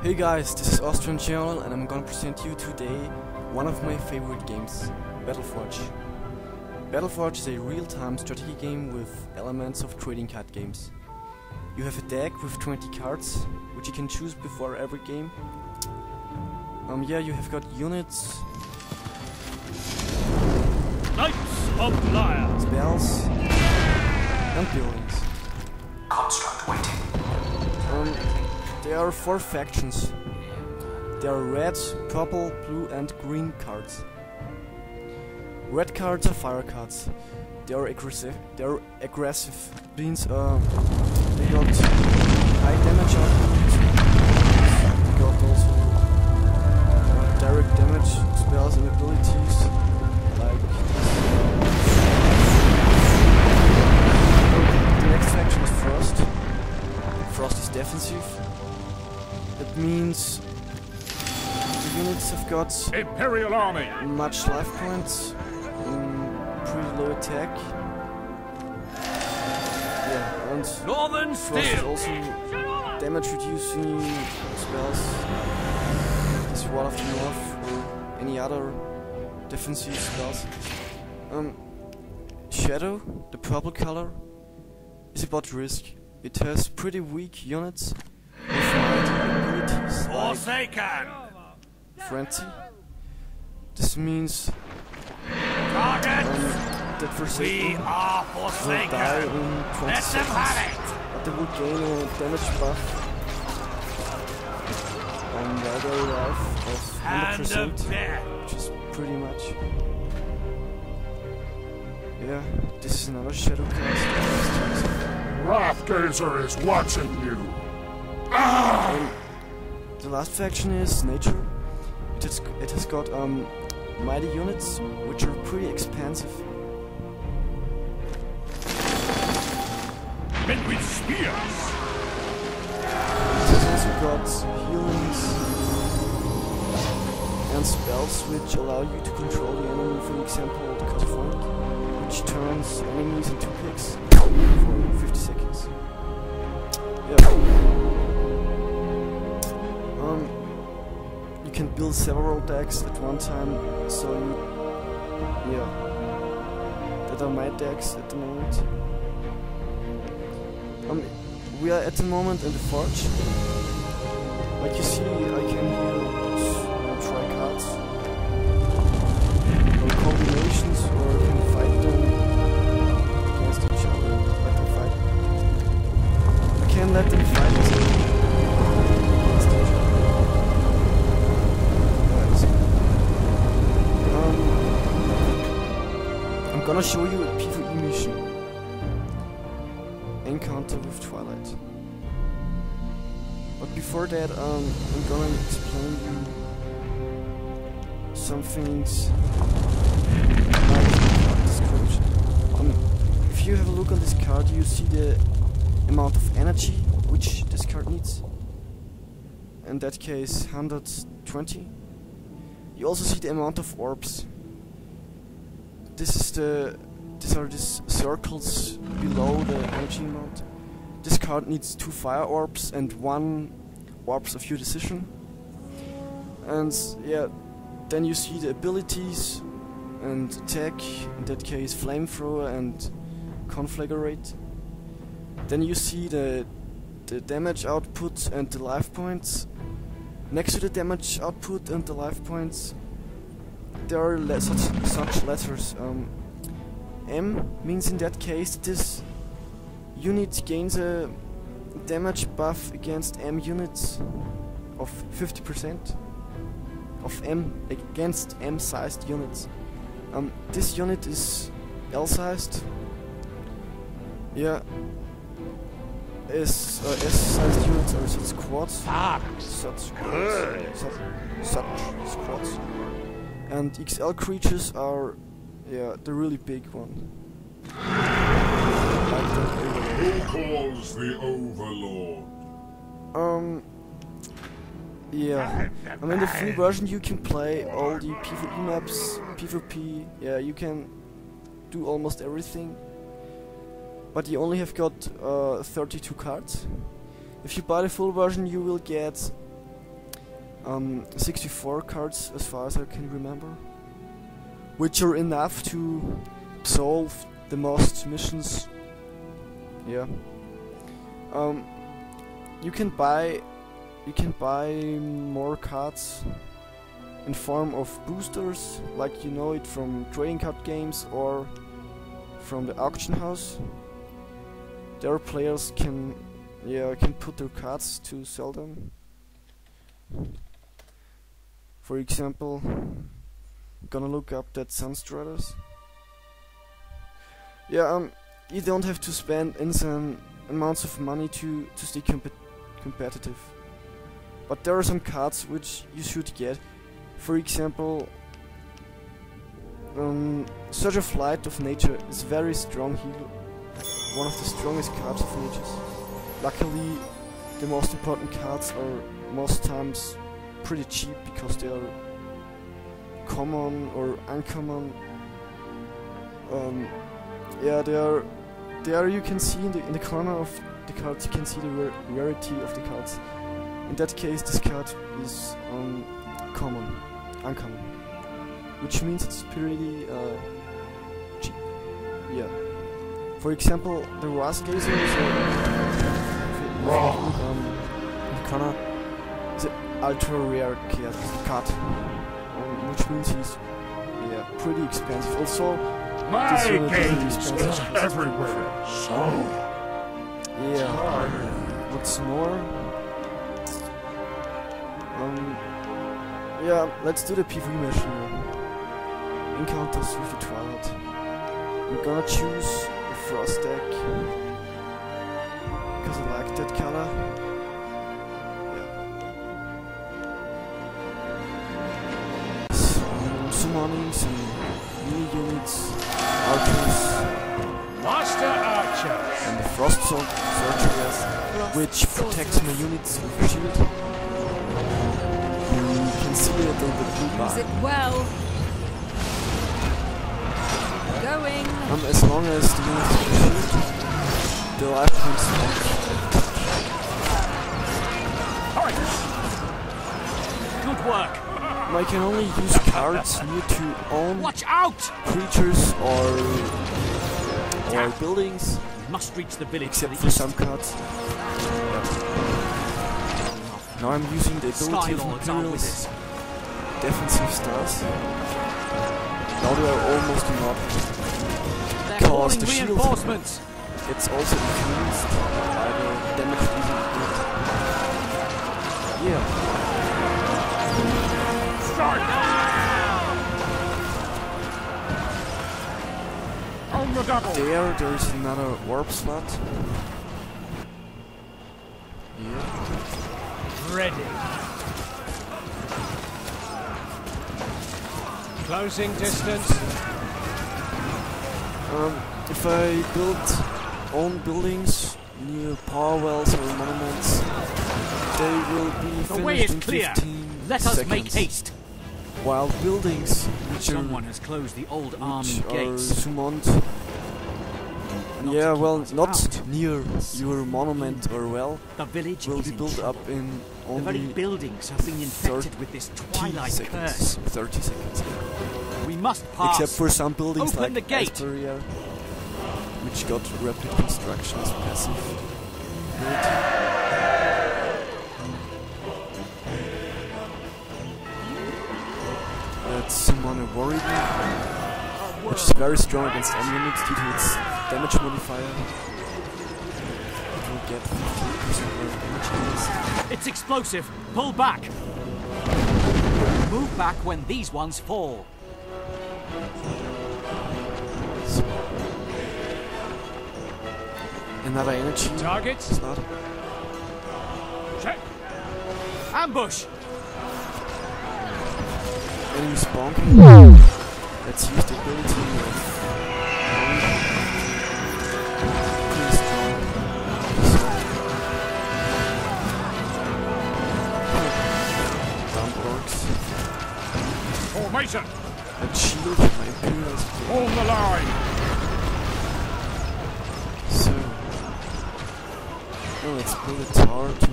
Hey guys, this is AustrianGeneral and I'm gonna present you today one of my favorite games, Battleforge. Battleforge is a real-time strategy game with elements of trading card games. You have a deck with 20 cards, which you can choose before every game. You have got units, Knights of Lyre, spells, and buildings. Construct waiting. There are 4 factions. There are red, purple, blue and green cards. Red cards are fire cards. They are aggressive. Means they got high damage output. They got also direct damage spells and abilities like the next faction is Frost. Frost is defensive. That means the units have got Imperial Army, much life points, pretty low attack. Yeah, and Northern Frost is Steel, also damage reducing spells. This Wall of the North or any other defensive spells. Shadow, the purple color, is about risk. It has pretty weak units with mighty abilities like Forsaken, Frenzy. This means target, that Forsaken we are will die forsaken, in 20 let them seconds, have but they will gain a damage buff while they alive of it, hand 100%, of death, which is pretty much. Yeah, this is another shadow cast. Wrathgazer is watching you! The last faction is Nature. It has got mighty units, which are pretty expensive. men with spears, It has also got healings and spells which allow you to control the enemy, for example, the Cataphonic, which turns enemies into pigs for 50 seconds. You can build several decks at one time, so that are my decks at the moment. We are at the moment in the Forge. Like you see, I can here try cards or combinations, or I can fight them against each other. Let them fight. I can let them fight against each other. I'm gonna show you a Pve mission. Encounter with Twilight. But before that, I'm gonna explain you some things like card description. If you have a look on this card, you see the amount of energy which this card needs. In that case, 120. You also see the amount of orbs. These are these circles below the energy amount. This card needs 2 fire orbs and 1 orbs of your decision. And yeah, then you see the abilities and attack, in that case flamethrower and conflagrate. Then you see the damage output and the life points. Next to the damage output and the life points, there are such letters. M means in that case this unit gains a damage buff against M units of 50% of M against M-sized units. This unit is L-sized. Yeah. S-sized units are such squads. Such squads. And XL creatures are, the really big one. Who calls the Overlord? In the free version you can play all the PvE maps, PvP, you can do almost everything. But you only have got 32 cards. If you buy the full version, you will get 64 cards as far as I can remember, which are enough to solve the most missions. Yeah. You can buy more cards in form of boosters, like you know it from trading card games or from the auction house. There players can put their cards to sell them. For example, I'm gonna look up that Sunstriders. Yeah, you don't have to spend insane amounts of money to stay competitive. But there are some cards which you should get. For example, Surge of Light of Nature is very strong heal. One of the strongest cards of Natures. Luckily, the most important cards are most times pretty cheap because they are common or uncommon. Yeah, they are. You can see in the corner of the cards. You can see the rarity of the cards. In that case, this card is uncommon, which means it's pretty cheap. Yeah. For example, the Rasgazer is in the corner is an ultra rare card, which means he's pretty expensive. Also, My this gaze is is everywhere. So, what's more? Yeah, let's do the PV mission. Encounters with the Twilight. I'm gonna choose a Frost deck because I like that color. Yeah. Summoning some mini units, archers, Master Archer. and the Frost Sorceress, which protects my units with a shield. You can see it on the blue bar. Use it well. Going. As long as the units have a shield, the life points don't. Good work. I can only use cards near to own Watch out! creatures or buildings, We must reach the village except to for the east. some cards. Now I'm using the ability of Skylords are with Imperials us. defensive stars. Now they are almost not. They're Cause calling the shield reinforcements. It's also influenced by the damage dealing unit. Yeah. Start! on the double. There's another warp slot. Yeah. Ready. Closing distance. If I build own buildings near power wells or monuments, they will be The way finished is in clear. 15 Let us seconds. make haste. While buildings which Someone has closed the old army are gates. summoned, Not yeah, to keep well, us not out. near your monument or well, The village will is be in built trouble. up in The very only buildings have been infected with this 30 twilight seconds. curse. 30 seconds. We must pass. Except for some buildings Open like the gate. Asperia, which got rapid construction as passive build. Let's summon a Warrior, which is very strong against enemy units due to its damage modifier. It will get 15% more damage bonus. It's explosive. Pull back. Move back when these ones fall. So, another energy Target. slot. Check. Ambush. Enemy spawning. Let's use the ability of pretty strong. Dump orcs. Formation. Let's shield my Imperials. Hold the line. So now let's build a tower to